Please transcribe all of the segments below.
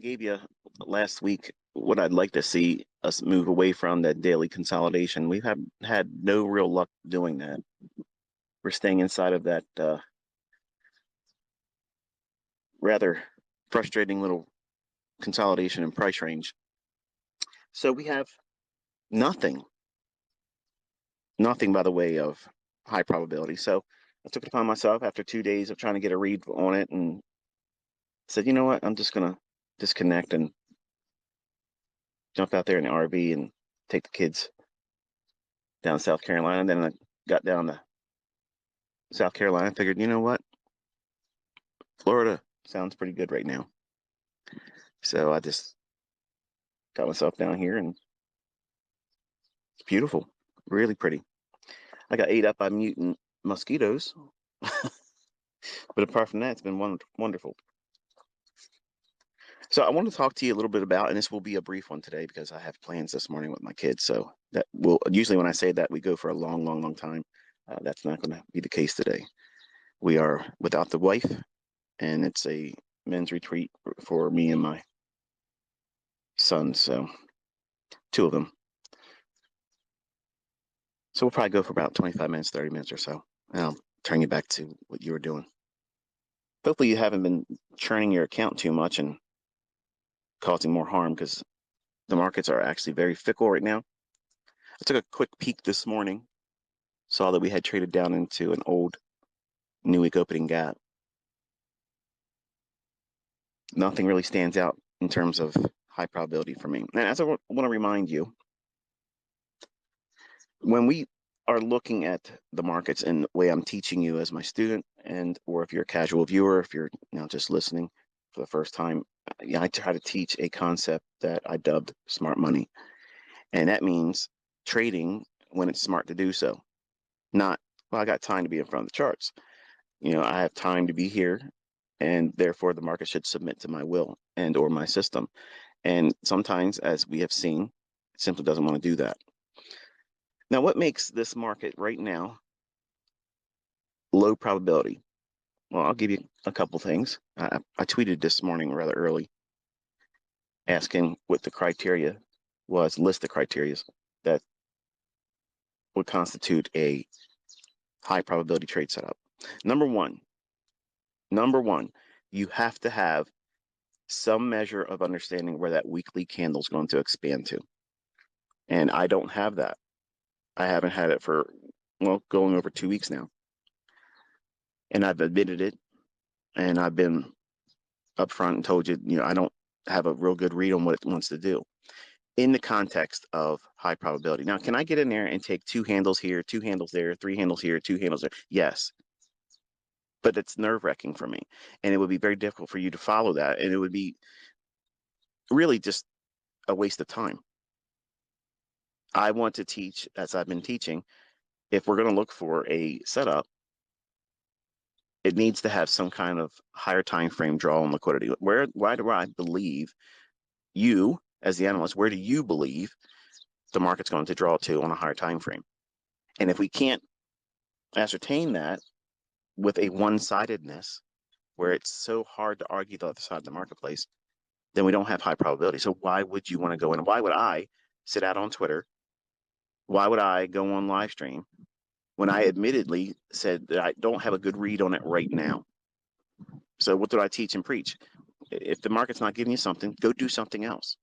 Gave you last week what I'd like to see us move away from that daily consolidation. We have had no real luck doing that. We're staying inside of that rather frustrating little consolidation and price range. So we have nothing, nothing by the way of high probability. So I took it upon myself after 2 days of trying to get a read on it and said, you know what, I'm just going to disconnect and jump out there in the RV and take the kids down to South Carolina. Then I got down to South Carolina. I figured, you know what? Florida sounds pretty good right now. So I just got myself down here and it's beautiful, really pretty. I got ate up by mutant mosquitoes, but apart from that, it's been wonderful. So I want to talk to you a little bit about, and this will be a brief one today because I have plans this morning with my kids. So that will usually when I say that we go for a long, long, long time. That's not going to be the case today. We are without the wife, and it's a men's retreat for me and my sons. So two of them. So we'll probably go for about 25 minutes, 30 minutes or so. And I'll turn you back to what you were doing. Hopefully you haven't been churning your account too much and causing more harm because the markets are actually very fickle right now. I took a quick peek this morning, saw that we had traded down into an old new week opening gap. Nothing really stands out in terms of high probability for me. And as I want to remind you, when we are looking at the markets and the way I'm teaching you as my student, and or if you're a casual viewer, if you're now just listening for the first time, I try to teach a concept that I dubbed smart money. And that means trading when it's smart to do so. Not, well, I got time to be in front of the charts. I have time to be here, and therefore the market should submit to my will and or my system. And sometimes, as we have seen, it simply doesn't want to do that. Now, what makes this market right now low probability? Well, I'll give you a couple things. I tweeted this morning rather early asking what the criteria was, list the criteria that would constitute a high probability trade setup. Number one, you have to have some measure of understanding where that weekly candle is going to expand to. And I don't have that. I haven't had it for, going over 2 weeks now. And I've admitted it. And I've been upfront and told you, I don't have a real good read on what it wants to do in the context of high probability. Now, can I get in there and take 2 handles here, 2 handles there, 3 handles here, 2 handles there? Yes. But it's nerve-wracking for me. And it would be very difficult for you to follow that. And it would be really just a waste of time. I want to teach, as I've been teaching, if we're going to look for a setup, it needs to have some kind of higher time frame draw on liquidity. Why do I believe you, as the analyst, where do you believe the market's going to draw to on a higher time frame? And if we can't ascertain that with a one-sidedness, where it's so hard to argue the other side of the marketplace, then we don't have high probability. So why would you want to go in? Why would I sit out on Twitter? Why would I go on live stream when I admittedly said that I don't have a good read on it right now? So what do I teach and preach? If the market's not giving you something, go do something else.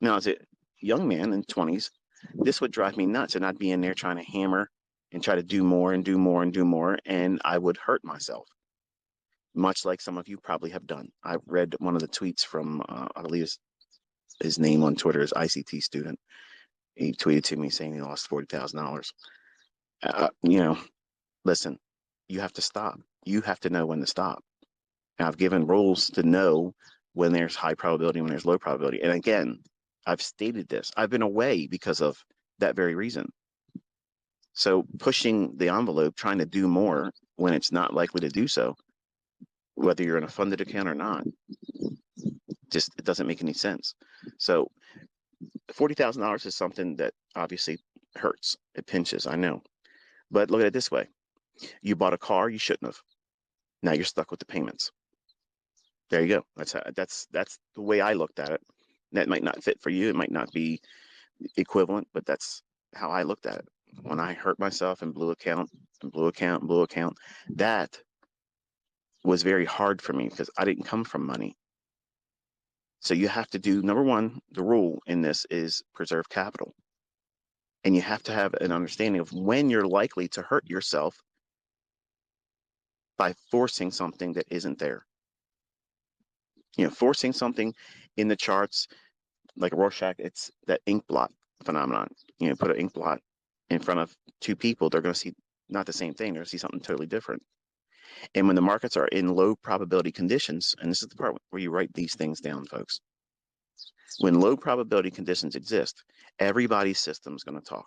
Now, as a young man in 20s, this would drive me nuts, and I'd be in there trying to hammer and try to do more and do more and do more, and I would hurt myself, much like some of you probably have done. I read one of the tweets from, I believe his name on Twitter is ICT student. He tweeted to me saying he lost $40,000. Listen, you have to stop. You have to know when to stop. And I've given rules to know when there's high probability, when there's low probability. And again, I've stated this. I've been away because of that very reason. So pushing the envelope, trying to do more when it's not likely to do so, whether you're in a funded account or not, just it doesn't make any sense. So $40,000 is something that obviously hurts. It pinches, I know. But look at it this way. You bought a car you shouldn't have. Now you're stuck with the payments. There you go. That's the way I looked at it. That might not fit for you. It might not be equivalent, but that's how I looked at it. When I hurt myself and blew account and blew account and blew account, that was very hard for me because I didn't come from money. So you have to do, number one, the rule in this is preserve capital. And you have to have an understanding of when you're likely to hurt yourself by forcing something that isn't there. Forcing something in the charts, like Rorschach, it's that ink blot phenomenon. Put an ink blot in front of two people, they're going to see not the same thing. They're going to see something totally different. And when the markets are in low probability conditions, and this is the part where you write these things down, folks. When low probability conditions exist, everybody's system is going to talk.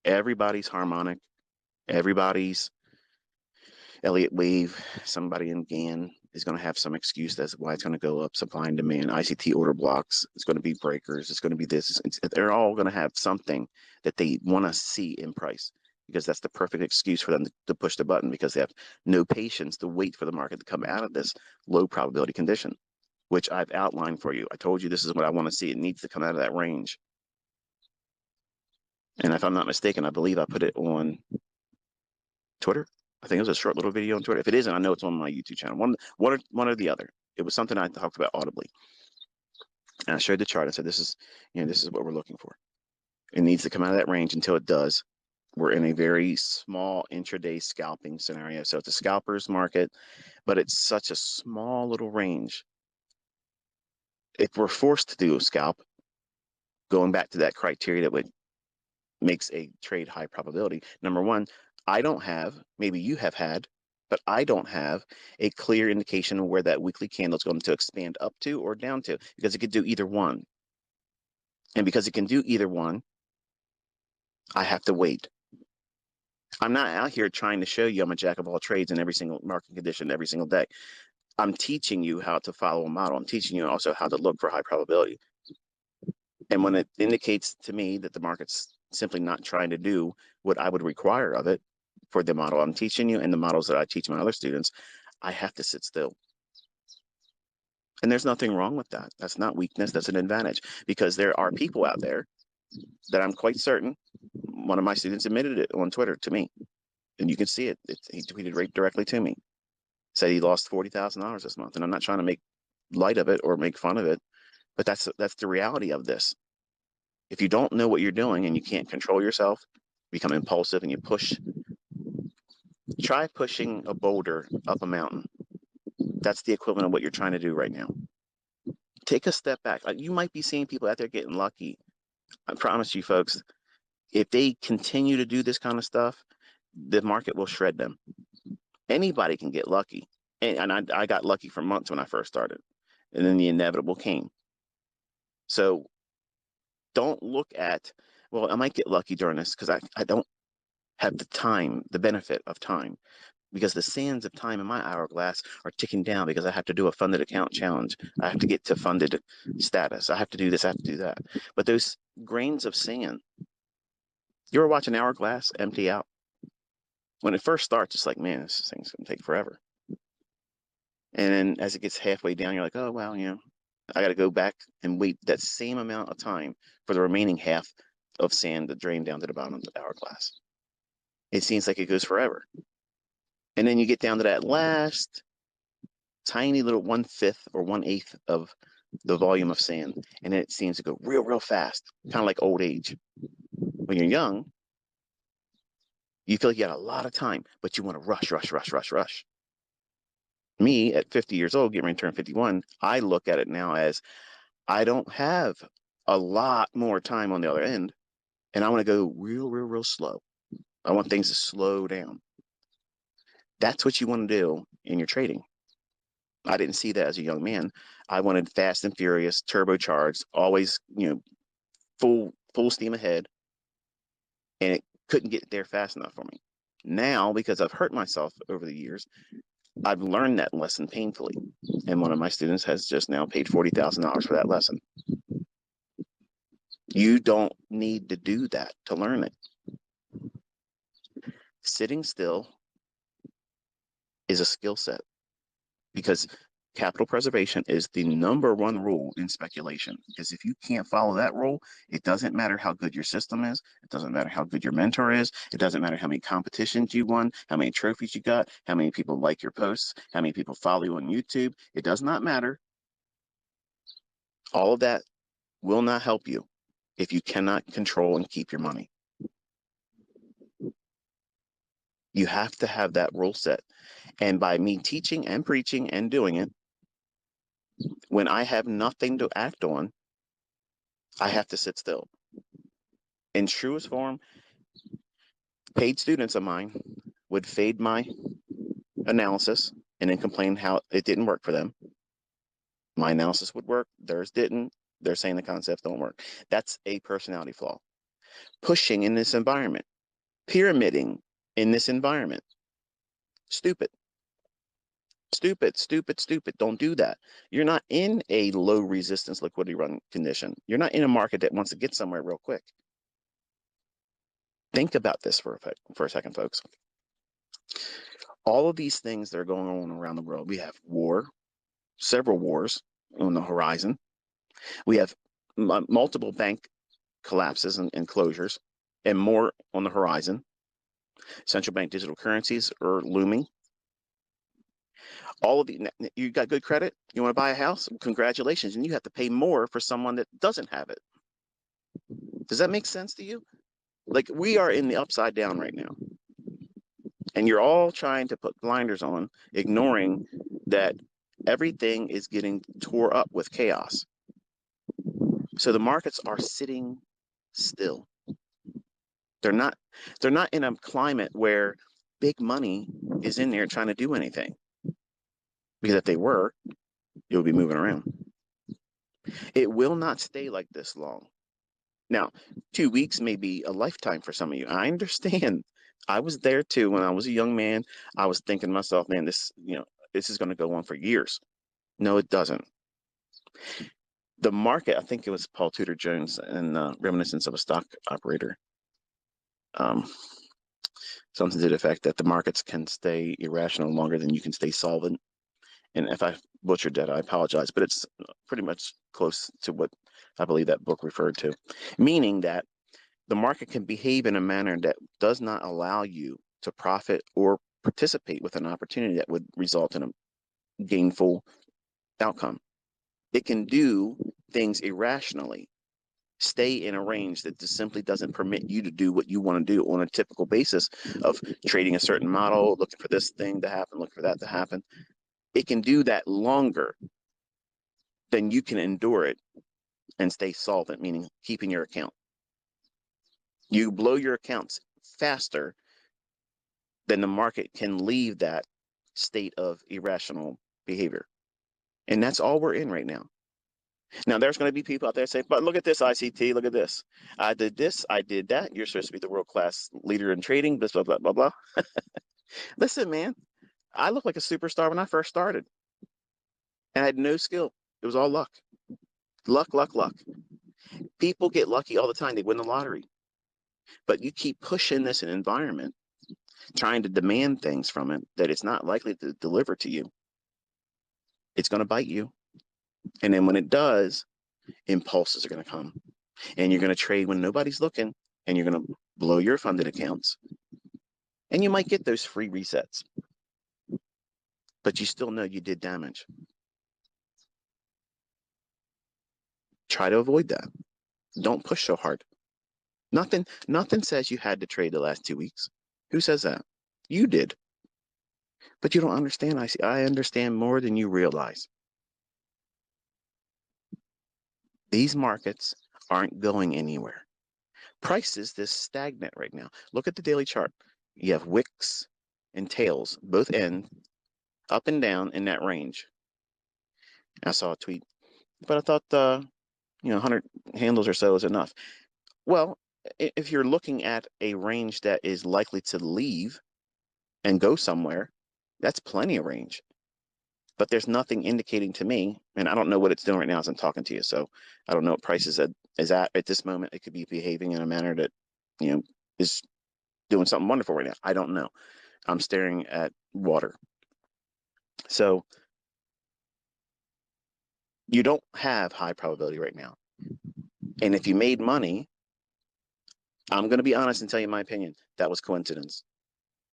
Everybody's harmonic, everybody's Elliott wave, somebody in GAN is going to have some excuse as to why it's going to go up, supply and demand, ICT order blocks, it's going to be breakers, it's going to be this. They're all going to have something that they want to see in price because that's the perfect excuse for them to push the button because they have no patience to wait for the market to come out of this low probability condition, which I've outlined for you. I told you this is what I want to see. It needs to come out of that range. And if I'm not mistaken, I believe I put it on Twitter. I think it was a short little video on Twitter. If it isn't, I know it's on my YouTube channel. One or the other. It was something I talked about audibly. And I showed the chart and said, this is what we're looking for. It needs to come out of that range. Until it does, we're in a very small intraday scalping scenario. So it's a scalper's market, but it's such a small little range. If we're forced to do a scalp, going back to that criteria that makes a trade high probability, number one, I don't have, maybe you have had, but I don't have a clear indication of where that weekly candle is going to expand up to or down to, because it could do either one. And because it can do either one, I have to wait. I'm not out here trying to show you I'm a jack of all trades in every single market condition every single day. I'm teaching you how to follow a model. I'm teaching you also how to look for high probability. And when it indicates to me that the market's simply not trying to do what I would require of it for the model I'm teaching you and the models that I teach my other students, I have to sit still. And there's nothing wrong with that. That's not weakness. That's an advantage, because there are people out there that I'm quite certain, one of my students admitted it on Twitter to me, and you can see it. He tweeted right directly to me, said he lost $40,000 this month. And I'm not trying to make light of it or make fun of it, but that's the reality of this. If you don't know what you're doing and you can't control yourself, become impulsive and you push, try pushing a boulder up a mountain. That's the equivalent of what you're trying to do right now. Take a step back. You might be seeing people out there getting lucky. I promise you, folks, if they continue to do this kind of stuff, the market will shred them. Anybody can get lucky. And I got lucky for months when I first started. And then the inevitable came. So don't look at, well, I might get lucky during this because I don't have the time, the benefit of time, because the sands of time in my hourglass are ticking down because I have to do a funded account challenge. I have to get to funded status. I have to do this, I have to do that. But those grains of sand, you ever watch an hourglass empty out? When it first starts, it's like, man, this thing's going to take forever. And then as it gets halfway down, you're like, oh, well, I got to go back and wait that same amount of time for the remaining half of sand to drain down to the bottom of the hourglass. It seems like it goes forever. And then you get down to that last tiny little 1/5 or 1/8 of the volume of sand, and it seems to go real, real fast, kind of like old age. When you're young, you feel like you got a lot of time, but you want to rush, rush, rush, rush, rush. Me at 50 years old, getting ready to turn 51, I look at it now as I don't have a lot more time on the other end, and I want to go real, real, real slow. I want things to slow down. That's what you want to do in your trading. I didn't see that as a young man. I wanted fast and furious, turbocharged, always, full steam ahead, and it couldn't get there fast enough for me. Now, because I've hurt myself over the years, I've learned that lesson painfully, and one of my students has just now paid $40,000 for that lesson. You don't need to do that to learn it. Sitting still is a skill set. because capital preservation is the #1 rule in speculation. Because if you can't follow that rule, it doesn't matter how good your system is. It doesn't matter how good your mentor is. It doesn't matter how many competitions you won, how many trophies you got, how many people like your posts, how many people follow you on YouTube. It does not matter. All of that will not help you if you cannot control and keep your money. You have to have that rule set. And by me teaching and preaching and doing it, when I have nothing to act on, I have to sit still. In truest form, paid students of mine would fade my analysis and then complain how it didn't work for them. My analysis would work, theirs didn't. They're saying the concepts don't work. That's a personality flaw. Pushing in this environment, pyramiding in this environment. Stupid. Stupid, stupid, stupid. Don't do that. You're not in a low resistance liquidity run condition. You're not in a market that wants to get somewhere real quick. Think about this for a second, folks. All of these things that are going on around the world, we have war, several wars on the horizon. We have multiple bank collapses and closures, and more on the horizon. Central bank digital currencies are looming. All of you got good credit, you want to buy a house, congratulations, and you have to pay more for someone that doesn't have it. Does that make sense to you? Like, we are in the upside down right now, and you're all trying to put blinders on, ignoring that everything is getting tore up with chaos. So the markets are sitting still. They're not in a climate where big money is in there trying to do anything. Because if they were, it would be moving around. It will not stay like this long. Now, 2 weeks may be a lifetime for some of you. I understand. I was there too when I was a young man. I was thinking to myself, man, this is going to go on for years. No, it doesn't. The market, I think it was Paul Tudor Jones in Reminiscence of a Stock Operator. Something to the effect that the markets can stay irrational longer than you can stay solvent. And if I butchered that, I apologize, but it's pretty much close to what I believe that book referred to, meaning that the market can behave in a manner that does not allow you to profit or participate with an opportunity that would result in a gainful outcome. It can do things irrationally, stay in a range that just simply doesn't permit you to do what you want to do on a typical basis of trading a certain model, looking for this thing to happen, looking for that to happen. It can do that longer than you can endure it and stay solvent, meaning keeping your account. You blow your accounts faster than the market can leave that state of irrational behavior. And that's all we're in right now. Now, there's going to be people out there saying, but look at this, ICT, look at this. I did this, I did that. You're supposed to be the world-class leader in trading, blah, blah, blah, blah, blah. Listen, man, I looked like a superstar when I first started. And I had no skill. It was all luck. Luck, luck, luck. People get lucky all the time. They win the lottery. But you keep pushing this environment, trying to demand things from it that it's not likely to deliver to you. It's going to bite you. And then when it does, impulses are going to come. And you're going to trade when nobody's looking, and you're going to blow your funded accounts. And you might get those free resets. But you still know you did damage. Try to avoid that. Don't push so hard. Nothing says you had to trade the last 2 weeks. Who says that? You did. But you don't understand. I understand more than you realize. These markets aren't going anywhere. Prices this stagnant right now. Look at the daily chart. You have wicks and tails, both end up and down in that range. I saw a tweet, but I thought 100 handles or so is enough. Well, if you're looking at a range that is likely to leave and go somewhere, that's plenty of range. But there's nothing indicating to me, and I don't know what it's doing right now as I'm talking to you, so I don't know what price is at this moment. It could be behaving in a manner that is doing something wonderful right now. I don't know. I'm staring at water. So You don't have high probability right now. And if you made money, I'm going to be honest and tell you my opinion. That was coincidence.